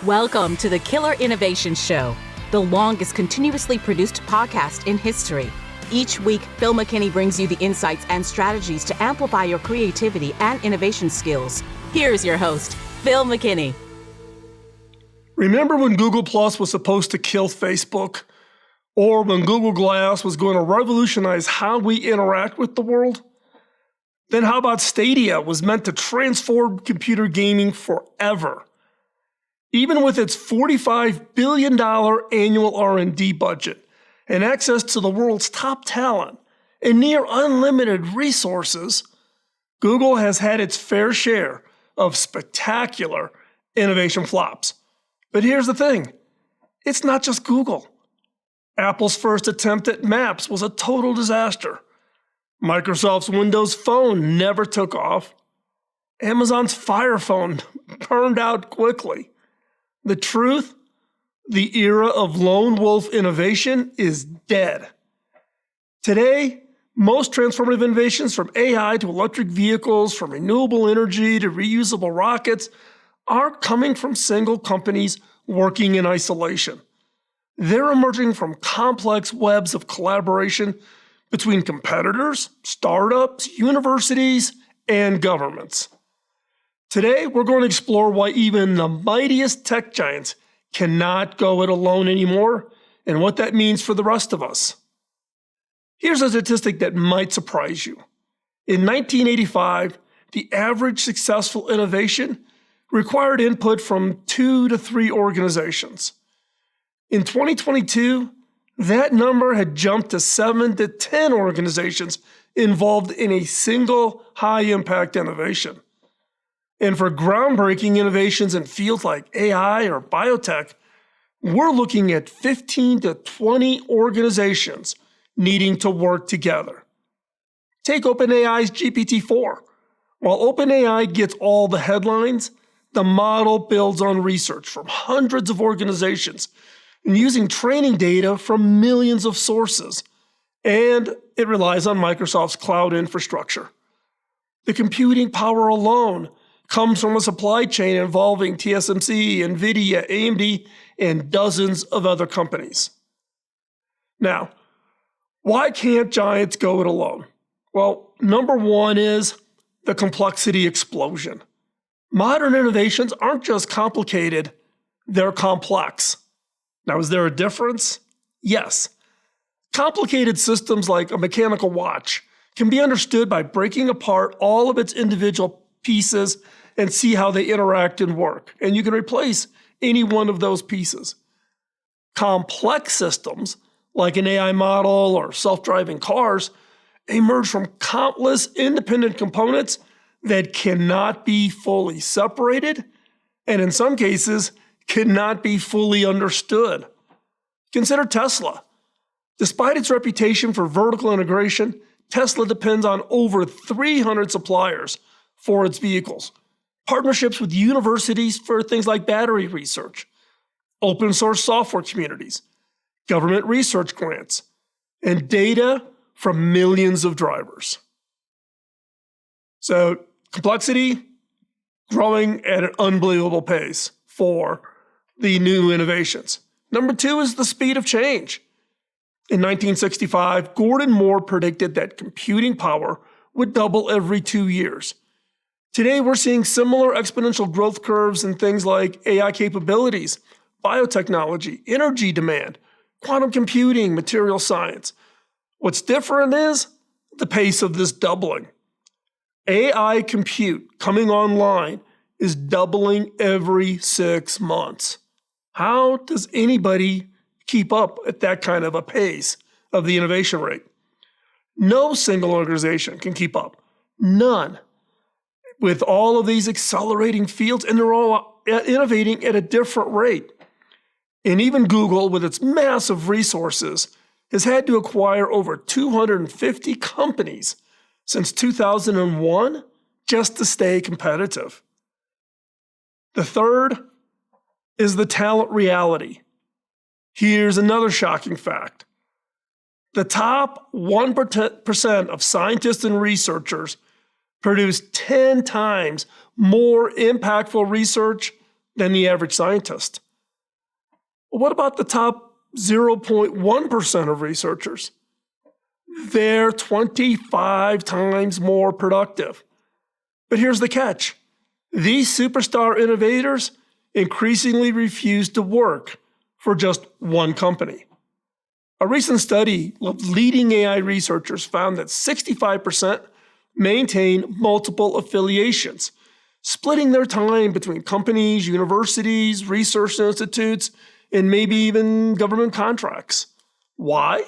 Welcome to the Killer Innovation Show, the longest continuously produced podcast in history. Each week, Phil McKinney brings you the insights and strategies to amplify your creativity and innovation skills. Here's your host, Phil McKinney. Remember when Google Plus was supposed to kill Facebook? Or when Google Glass was going to revolutionize how we interact with the world? Then how about Stadia was meant to transform computer gaming forever? Even with its $45 billion annual R&D budget and access to the world's top talent and near unlimited resources, Google has had its fair share of spectacular innovation flops. But here's the thing, it's not just Google. Apple's first attempt at Maps was a total disaster. Microsoft's Windows Phone never took off. Amazon's Fire Phone burned out quickly. The truth? The era of lone wolf innovation is dead. Today, most transformative innovations from AI to electric vehicles, from renewable energy to reusable rockets, are coming from single companies working in isolation. They're emerging from complex webs of collaboration between competitors, startups, universities, and governments. Today, we're going to explore why even the mightiest tech giants cannot go it alone anymore, and what that means for the rest of us. Here's a statistic that might surprise you. In 1985, the average successful innovation required input from 2 to 3 organizations. In 2022, that number had jumped to 7 to 10 organizations involved in a single high-impact innovation. And for groundbreaking innovations in fields like AI or biotech, we're looking at 15 to 20 organizations needing to work together. Take OpenAI's GPT-4. While OpenAI gets all the headlines, the model builds on research from hundreds of organizations and using training data from millions of sources. And it relies on Microsoft's cloud infrastructure. The computing power alone comes from a supply chain involving TSMC, NVIDIA, AMD, and dozens of other companies. Now, why can't giants go it alone? Well, number one is the complexity explosion. Modern innovations aren't just complicated, they're complex. Now, is there a difference? Yes. Complicated systems like a mechanical watch can be understood by breaking apart all of its individual pieces and see how they interact and work. And you can replace any one of those pieces. Complex systems, like an AI model or self-driving cars, emerge from countless independent components that cannot be fully separated, and in some cases, cannot be fully understood. Consider Tesla. Despite its reputation for vertical integration, Tesla depends on over 300 suppliers for its vehicles. Partnerships with universities for things like battery research, open source software communities, government research grants, and data from millions of drivers. So complexity growing at an unbelievable pace for the new innovations. Number two is the speed of change. In 1965, Gordon Moore predicted that computing power would double every 2 years. Today, we're seeing similar exponential growth curves in things like AI capabilities, biotechnology, energy demand, quantum computing, material science. What's different is the pace of this doubling. AI compute coming online is doubling every 6 months. How does anybody keep up at that kind of a pace of the innovation rate? No single organization can keep up. None. With all of these accelerating fields, and they're all innovating at a different rate. And even Google, with its massive resources, has had to acquire over 250 companies since 2001 just to stay competitive. The third is the talent reality. Here's another shocking fact. The top 1% of scientists and researchers produce 10 times more impactful research than the average scientist. What about the top 0.1% of researchers? They're 25 times more productive. But here's the catch. These superstar innovators increasingly refuse to work for just one company. A recent study of leading AI researchers found that 65% maintain multiple affiliations, splitting their time between companies, universities, research institutes, and maybe even government contracts. Why?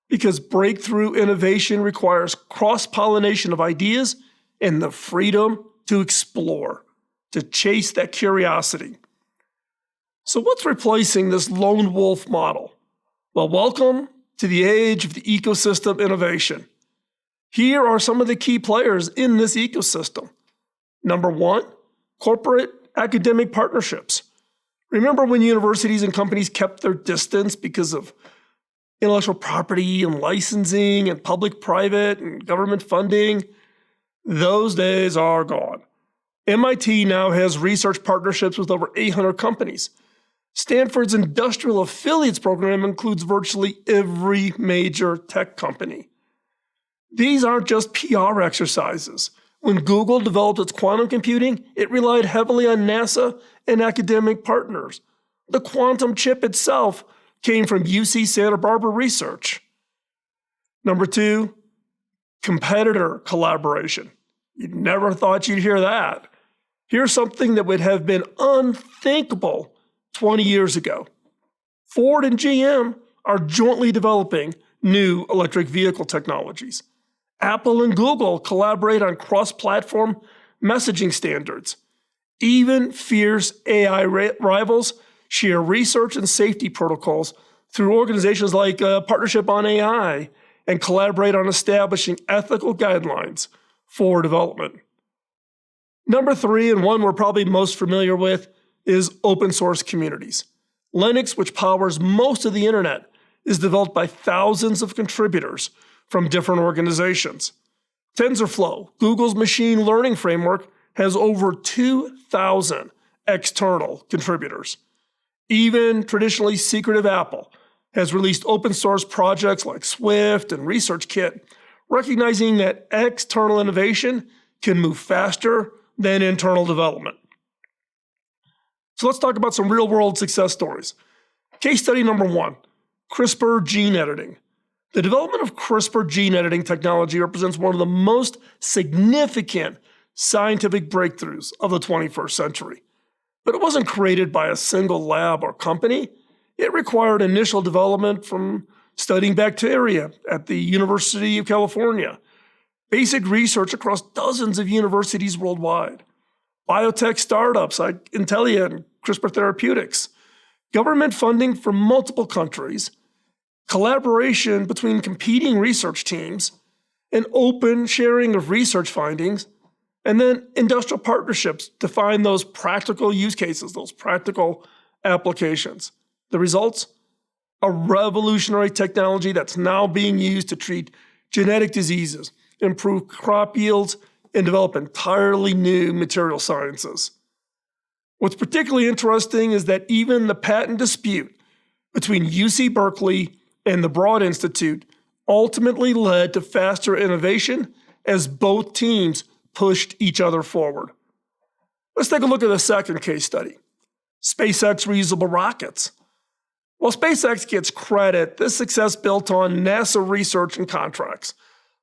Because breakthrough innovation requires cross-pollination of ideas and the freedom to explore, to chase that curiosity. So what's replacing this lone wolf model? Well, welcome to the age of the ecosystem innovation. Here are some of the key players in this ecosystem. Number one, corporate academic partnerships. Remember when universities and companies kept their distance because of intellectual property and licensing and public-private and government funding? Those days are gone. MIT now has research partnerships with over 800 companies. Stanford's Industrial Affiliates program includes virtually every major tech company. These aren't just PR exercises. When Google developed its quantum computing, it relied heavily on NASA and academic partners. The quantum chip itself came from UC Santa Barbara Research. Number two, competitor collaboration. You never thought you'd hear that. Here's something that would have been unthinkable 20 years ago. Ford and GM are jointly developing new electric vehicle technologies. Apple and Google collaborate on cross-platform messaging standards. Even fierce AI rivals share research and safety protocols through organizations like Partnership on AI and collaborate on establishing ethical guidelines for development. Number three, and one we're probably most familiar with, is open source communities. Linux, which powers most of the internet, is developed by thousands of contributors from different organizations. TensorFlow, Google's machine learning framework, has over 2,000 external contributors. Even traditionally secretive Apple has released open source projects like Swift and ResearchKit, recognizing that external innovation can move faster than internal development. So let's talk about some real-world success stories. Case study number one, CRISPR gene editing. The development of CRISPR gene editing technology represents one of the most significant scientific breakthroughs of the 21st century. But it wasn't created by a single lab or company. It required initial development from studying bacteria at the University of California, basic research across dozens of universities worldwide, biotech startups like Intellia and CRISPR Therapeutics, government funding from multiple countries, collaboration between competing research teams, an open sharing of research findings, and then industrial partnerships to find those practical use cases, those practical applications. The results? A revolutionary technology that's now being used to treat genetic diseases, improve crop yields, and develop entirely new material sciences. What's particularly interesting is that even the patent dispute between UC Berkeley and the Broad Institute ultimately led to faster innovation as both teams pushed each other forward. Let's take a look at the second case study, SpaceX reusable rockets. While SpaceX gets credit, this success built on NASA research and contracts,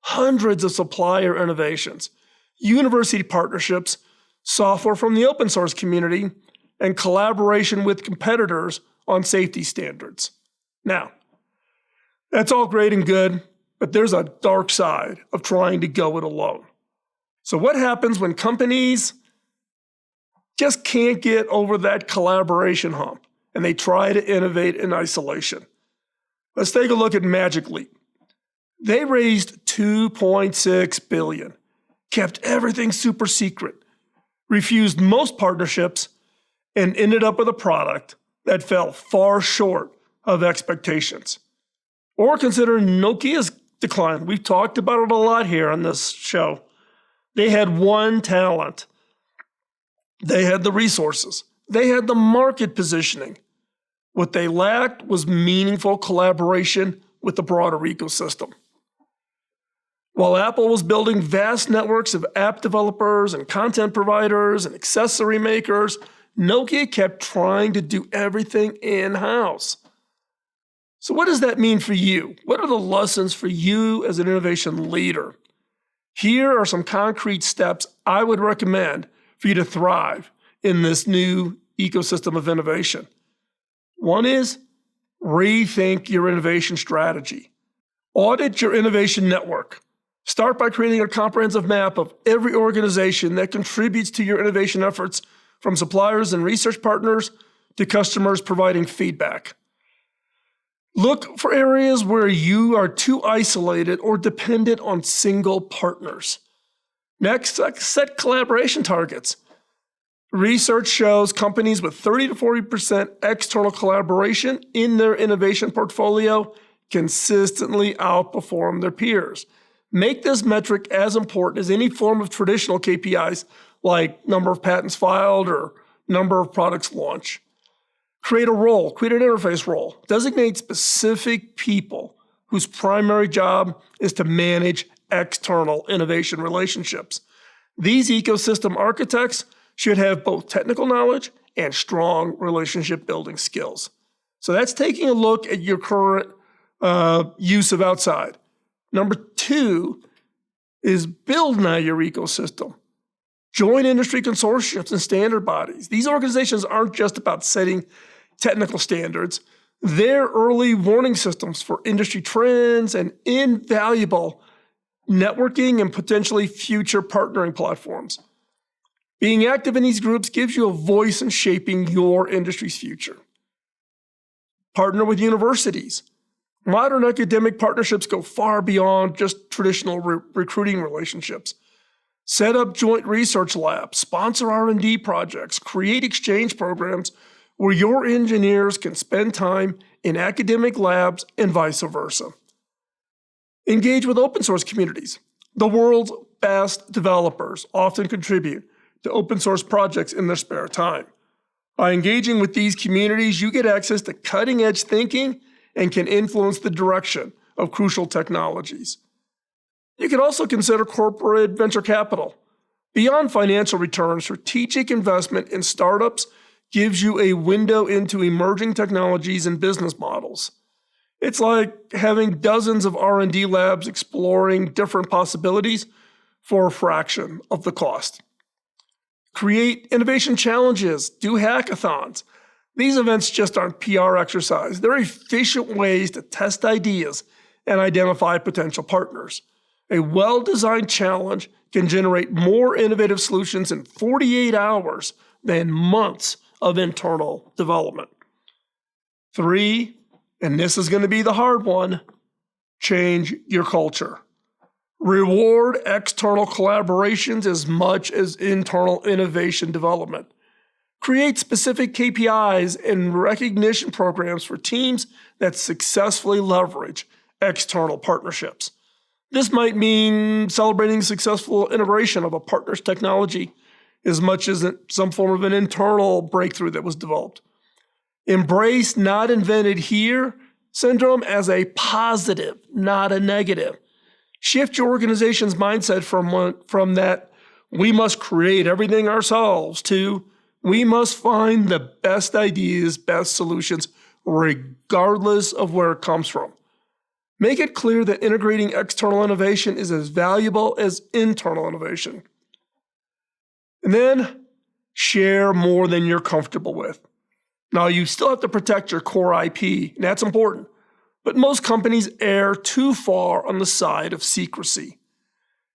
hundreds of supplier innovations, university partnerships, software from the open source community, and collaboration with competitors on safety standards. Now, that's all great and good, but there's a dark side of trying to go it alone. So what happens when companies just can't get over that collaboration hump and they try to innovate in isolation? Let's take a look at Magic Leap. They raised $2.6 billion, kept everything super secret, refused most partnerships, and ended up with a product that fell far short of expectations. Or consider Nokia's decline. We've talked about it a lot here on this show. They had one talent. They had the resources. They had the market positioning. What they lacked was meaningful collaboration with the broader ecosystem. While Apple was building vast networks of app developers and content providers and accessory makers, Nokia kept trying to do everything in-house. So what does that mean for you? What are the lessons for you as an innovation leader? Here are some concrete steps I would recommend for you to thrive in this new ecosystem of innovation. One is rethink your innovation strategy. Audit your innovation network. Start by creating a comprehensive map of every organization that contributes to your innovation efforts, from suppliers and research partners to customers providing feedback. Look for areas where you are too isolated or dependent on single partners. Next, set collaboration targets. Research shows companies with 30 to 40% external collaboration in their innovation portfolio consistently outperform their peers. Make this metric as important as any form of traditional KPIs like number of patents filed or number of products launched. Create an interface role. Designate specific people whose primary job is to manage external innovation relationships. These ecosystem architects should have both technical knowledge and strong relationship building skills. So that's taking a look at your current use of outside. Number 2 is build now your ecosystem. Join industry consortiums and standard bodies. These organizations aren't just about setting technical standards. They're early warning systems for industry trends and invaluable networking and potentially future partnering platforms. Being active in these groups gives you a voice in shaping your industry's future. Partner with universities. Modern academic partnerships go far beyond just traditional recruiting relationships. Set up joint research labs, sponsor R&D projects, create exchange programs where your engineers can spend time in academic labs and vice versa. Engage with open source communities. The world's best developers often contribute to open source projects in their spare time. By engaging with these communities, you get access to cutting edge thinking and can influence the direction of crucial technologies. You can also consider corporate venture capital. Beyond financial returns, strategic investment in startups gives you a window into emerging technologies and business models. It's like having dozens of R&D labs exploring different possibilities for a fraction of the cost. Create innovation challenges, do hackathons. These events just aren't PR exercise. They're efficient ways to test ideas and identify potential partners. A well-designed challenge can generate more innovative solutions in 48 hours than months of internal development. 3, and this is going to be the hard one, change your culture. Reward external collaborations as much as internal innovation development. Create specific KPIs and recognition programs for teams that successfully leverage external partnerships. This might mean celebrating successful integration of a partner's technology as much as some form of an internal breakthrough that was developed. Embrace not invented here syndrome as a positive, not a negative. Shift your organization's mindset from that we must create everything ourselves to we must find the best ideas, best solutions, regardless of where it comes from. Make it clear that integrating external innovation is as valuable as internal innovation. And then share more than you're comfortable with. Now, you still have to protect your core IP, and that's important. But most companies err too far on the side of secrecy.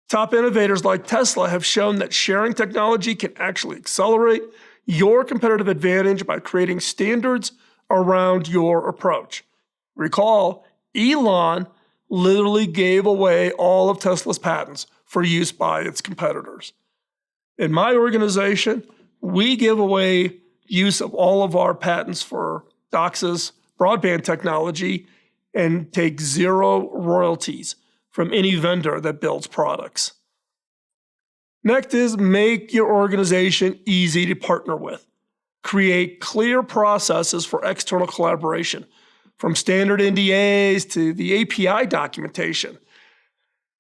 Top innovators like Tesla have shown that sharing technology can actually accelerate your competitive advantage by creating standards around your approach. Recall, Elon literally gave away all of Tesla's patents for use by its competitors. In my organization, we give away use of all of our patents for DOCSIS broadband technology and take 0 royalties from any vendor that builds products. Next is make your organization easy to partner with. Create clear processes for external collaboration, from standard NDAs to the API documentation.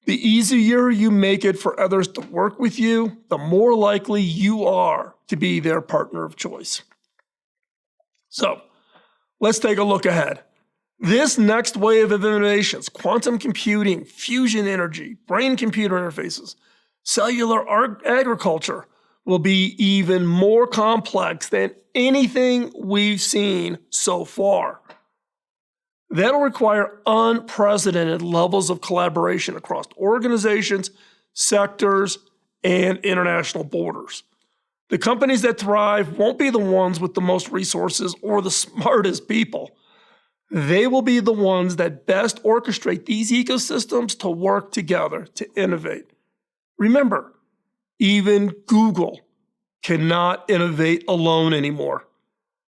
The easier you make it for others to work with you, the more likely you are to be their partner of choice. So, let's take a look ahead. This next wave of innovations, quantum computing, fusion energy, brain-computer interfaces, cellular agriculture, will be even more complex than anything we've seen so far. That'll require unprecedented levels of collaboration across organizations, sectors, and international borders. The companies that thrive won't be the ones with the most resources or the smartest people. They will be the ones that best orchestrate these ecosystems to work together to innovate. Remember, even Google cannot innovate alone anymore.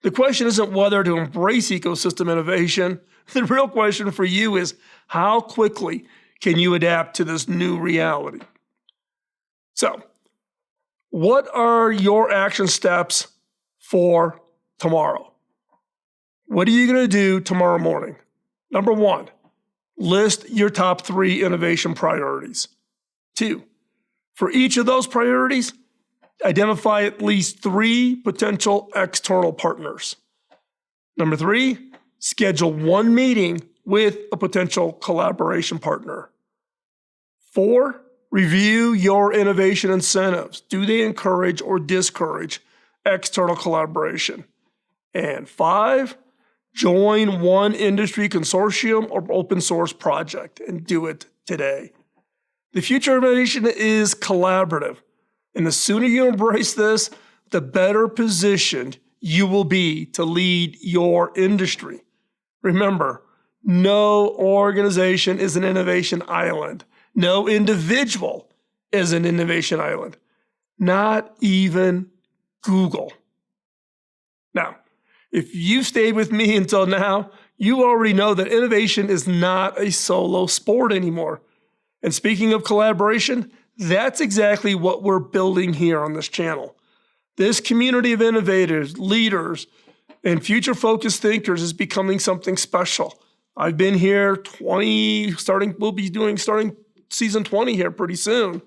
The question isn't whether to embrace ecosystem innovation. The real question for you is, how quickly can you adapt to this new reality? So, what are your action steps for tomorrow? What are you going to do tomorrow morning? Number 1, list your top 3 innovation priorities. 2, for each of those priorities, identify at least 3 potential external partners. Number 3, schedule 1 meeting with a potential collaboration partner. 4, review your innovation incentives. Do they encourage or discourage external collaboration? And 5, join one industry consortium or open source project and do it today. The future of innovation is collaborative. And the sooner you embrace this, the better positioned you will be to lead your industry. Remember, no organization is an innovation island. No individual is an innovation island. Not even Google. Now, if you've stayed with me until now, you already know that innovation is not a solo sport anymore. And speaking of collaboration, that's exactly what we're building here on this channel. This community of innovators, leaders, and future-focused thinkers is becoming something special. I've been here we'll be starting season 20 here pretty soon.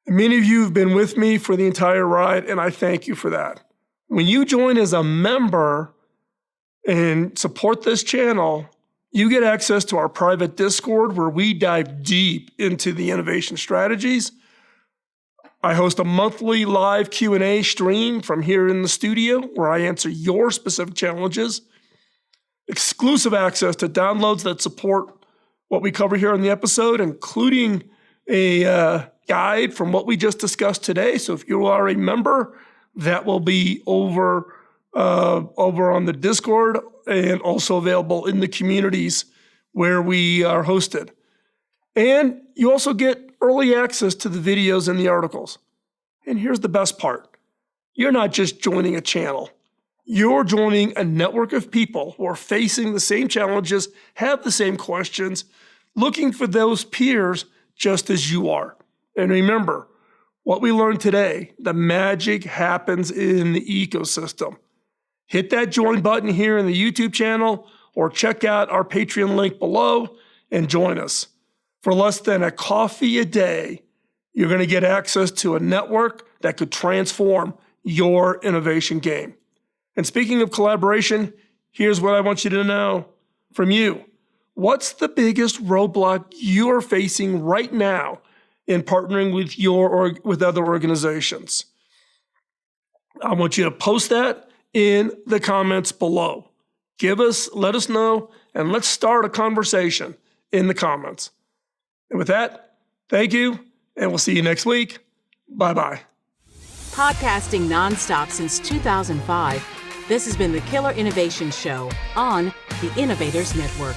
Many of you have been with me for the entire ride, and I thank you for that. When you join as a member and support this channel, you get access to our private Discord where we dive deep into the innovation strategies. I host a monthly live Q&A stream from here in the studio where I answer your specific challenges. Exclusive access to downloads that support what we cover here in the episode, including a guide from what we just discussed today. So if you are a member, that will be over on the Discord and also available in the communities where we are hosted. And you also get early access to the videos and the articles. And here's the best part. You're not just joining a channel. You're joining a network of people who are facing the same challenges, have the same questions, looking for those peers just as you are. And remember, what we learned today, the magic happens in the ecosystem. Hit that join button here in the YouTube channel or check out our Patreon link below and join us. For less than a coffee a day, you're going to get access to a network that could transform your innovation game. And speaking of collaboration, here's what I want you to know from you. What's the biggest roadblock you are facing right now in partnering with other organizations? I want you to post that in the comments below. Let us know, and let's start a conversation in the comments. And with that, thank you, and we'll see you next week. Bye-bye. Podcasting nonstop since 2005, this has been the Killer Innovation Show on the Innovators Network.